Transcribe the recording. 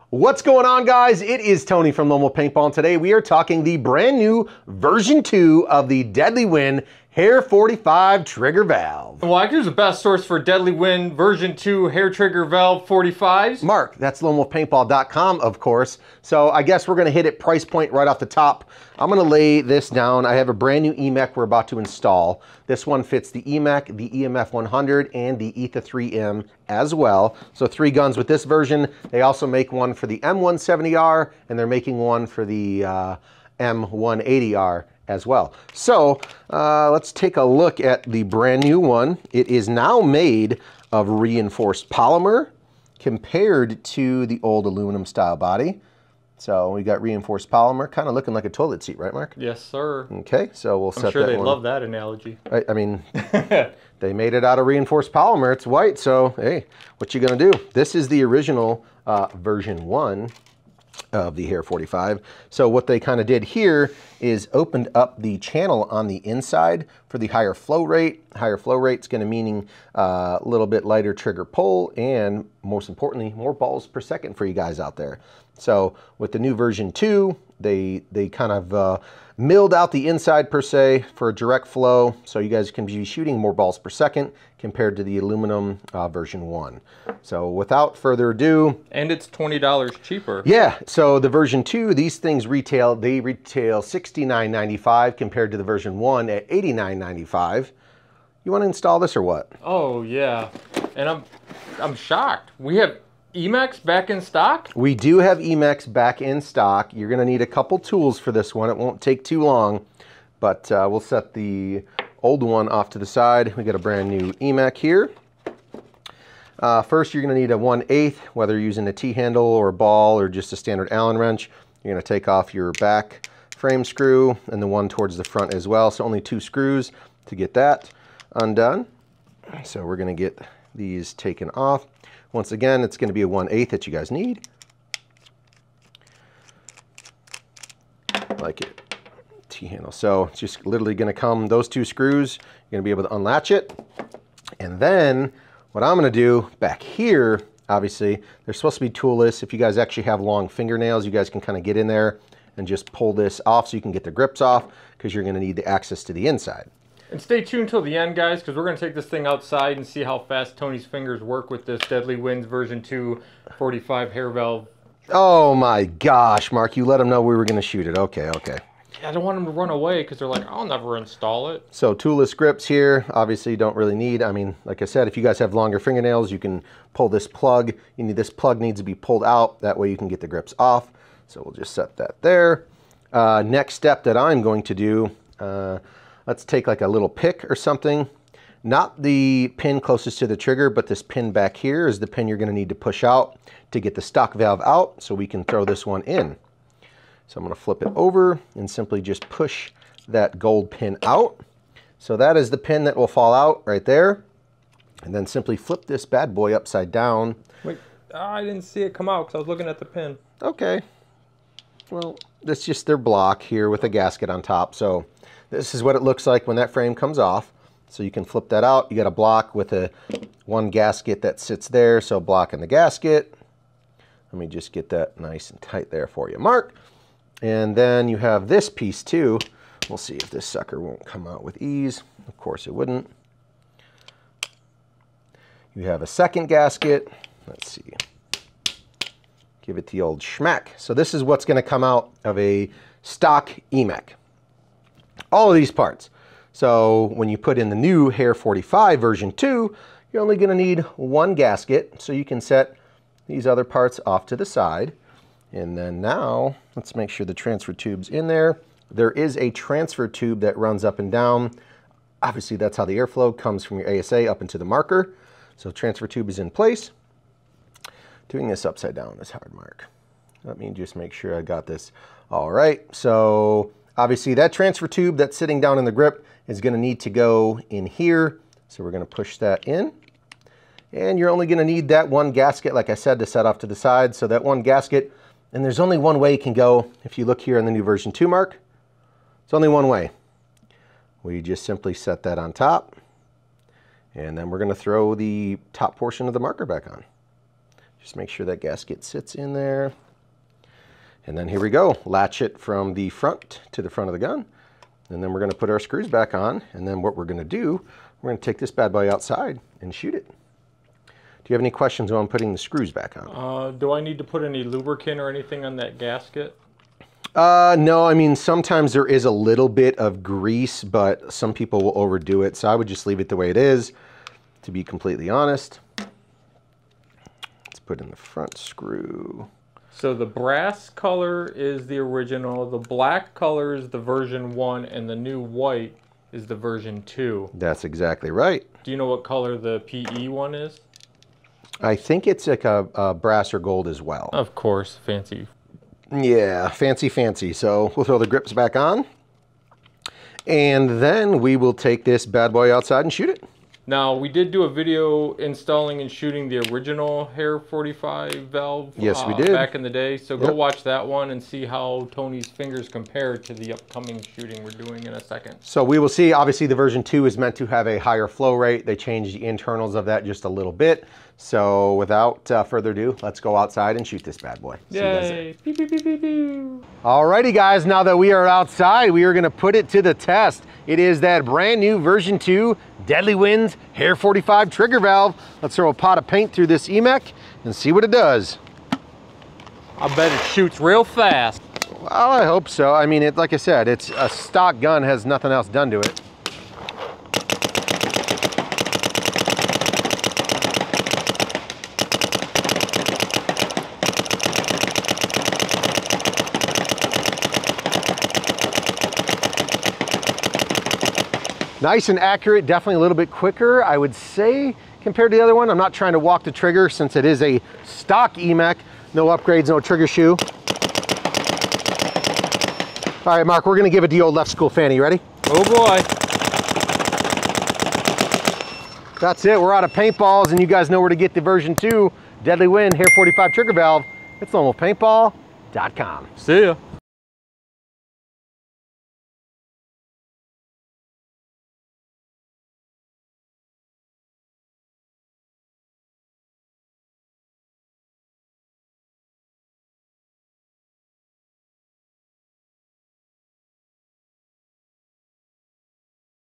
What's going on, guys? It is Tony from Lone Wolf Paintball, and today we are talking the brand new version 2 of the Deadlywind hAir 45 trigger valve. Well, I choose the best source for Deadlywind version 2 hair trigger valve 45s. Mark, that's lonewolfpaintball.com, of course. So I guess we're going to hit it price point right off the top. I'm going to lay this down. I have a brand new Emek we're about to install. This one fits the Emek, the EMF 100, and the Etha 3M as well. So 3 guns with this version. They also make one for the M170R, and they're making one for the M180R as well. So let's take a look at the brand new one. It is now made of reinforced polymer compared to the old aluminum style body. So we got reinforced polymer, kind of looking like a toilet seat, right, Mark? Yes, sir. Okay, so we'll set that one. I'm sure they love that analogy. I mean, they made it out of reinforced polymer. It's white, so hey, what you gonna do? This is the original version 1 of the hAir 45. So what they kind of did here is opened up the channel on the inside for the higher flow rate. Higher flow rate's going to meaning a little bit lighter trigger pull, and most importantly, more balls per second for you guys out there. So with the new version 2, they kind of milled out the inside per se for a direct flow, so you guys can be shooting more balls per second compared to the aluminum version 1. So without further ado, and it's $20 cheaper. Yeah, so the version 2, these things retail $69.95 compared to the version 1 at $89.95. You want to install this or what? Oh yeah, and I'm shocked. We have Emeks back in stock? We do have Emeks back in stock. You're going to need a couple tools for this one. It won't take too long, but we'll set the old one off to the side. We got a brand new Emek here. First, you're going to need a 1/8, whether you're using a T-handle or a ball or just a standard Allen wrench. You're going to take off your back frame screw and the one towards the front as well. So only 2 screws to get that undone. So we're going to get these taken off. Once again, it's going to be a 1/8 that you guys need. Like it. T-handle. So it's just literally going to come, those 2 screws, you're going to be able to unlatch it. And then what I'm going to do back here, obviously, they're supposed to be toolless. If you guys actually have long fingernails, you guys can kind of get in there and just pull this off so you can get the grips off, because you're going to need the access to the inside. And stay tuned till the end, guys, because we're going to take this thing outside and see how fast Tony's fingers work with this Deadlywind version 2 45 hair valve. Oh my gosh, Mark, you let them know we were going to shoot it. Okay, okay. I don't want them to run away because they're like, I'll never install it. So toolless grips here, obviously you don't really need. I mean, like I said, if you guys have longer fingernails, you can pull this plug. This plug needs to be pulled out. That way you can get the grips off. So we'll just set that there. Next step that I'm going to do, let's take like a little pick or something. Not the pin closest to the trigger, but this pin back here is the pin you're going to need to push out to get the stock valve out so we can throw this one in. So I'm going to flip it over and simply just push that gold pin out. So that is the pin that will fall out right there. And then simply flip this bad boy upside down. Wait, I didn't see it come out because I was looking at the pin. Okay. Well, that's just their block here with a gasket on top. So this is what it looks like when that frame comes off. So you can flip that out. You got a block with one gasket that sits there. So block in the gasket. Let me just get that nice and tight there for you, Mark. And then you have this piece too. We'll see if this sucker won't come out with ease. Of course it wouldn't. You have a second gasket. Let's see. Give it the old schmack. So this is what's going to come out of a stock Emek. All of these parts. So when you put in the new hAir 45 version 2, you're only going to need 1 gasket. So you can set these other parts off to the side. And then now, let's make sure the transfer tube's in there. There is a transfer tube that runs up and down. Obviously, that's how the airflow comes from your ASA up into the marker. So transfer tube is in place. Doing this upside down is hard, Mark. Let me just make sure I got this all right. So obviously, that transfer tube that's sitting down in the grip is going to need to go in here. So we're going to push that in. And you're only going to need that 1 gasket, like I said, to set off to the side. So that 1 gasket. And there's only one way it can go. If you look here in the new version 2, Mark, it's only one way. We just simply set that on top, and then we're going to throw the top portion of the marker back on. Just make sure that gasket sits in there. And then here we go. Latch it from the front to the front of the gun. And then we're going to put our screws back on. And then what we're going to do, we're going to take this bad boy outside and shoot it. Do you have any questions on putting the screws back on? Do I need to put any lubricant or anything on that gasket? No, I mean, sometimes there is a little bit of grease, but some people will overdo it. So I would just leave it the way it is, to be completely honest. Let's put in the front screw. So the brass color is the original, the black color is the version 1, and the new white is the version 2. That's exactly right. Do you know what color the PE one is? I think it's like a brass or gold as well. Of course, fancy. Yeah, fancy, fancy. So we'll throw the grips back on. And then we will take this bad boy outside and shoot it. Now, we did do a video installing and shooting the original hAir 45 valve. Yes, we did. Back in the day. So go watch that one and see how Tony's fingers compare to the upcoming shooting we're doing in a second. So we will see, obviously the version 2 is meant to have a higher flow rate. They changed the internals of that just a little bit. So without further ado, let's go outside and shoot this bad boy. Yay! Beep, beep, beep, beep, beep. Alrighty guys, now that we are outside, we are gonna put it to the test. It is that brand new version 2 Deadlywind hAir 45 trigger valve. Let's throw a pot of paint through this Emek and see what it does. I bet it shoots real fast. Well, I hope so. I mean, like I said, it's a stock gun, has nothing else done to it. Nice and accurate, definitely a little bit quicker, I would say, compared to the other one. I'm not trying to walk the trigger since it is a stock Emek. No upgrades, no trigger shoe. All right, Mark, we're gonna give it the old left school fanny. Ready? Oh boy. That's it, we're out of paintballs, and you guys know where to get the version 2 Deadlywind hAir 45 trigger valve. It's almopaintball.com. See ya.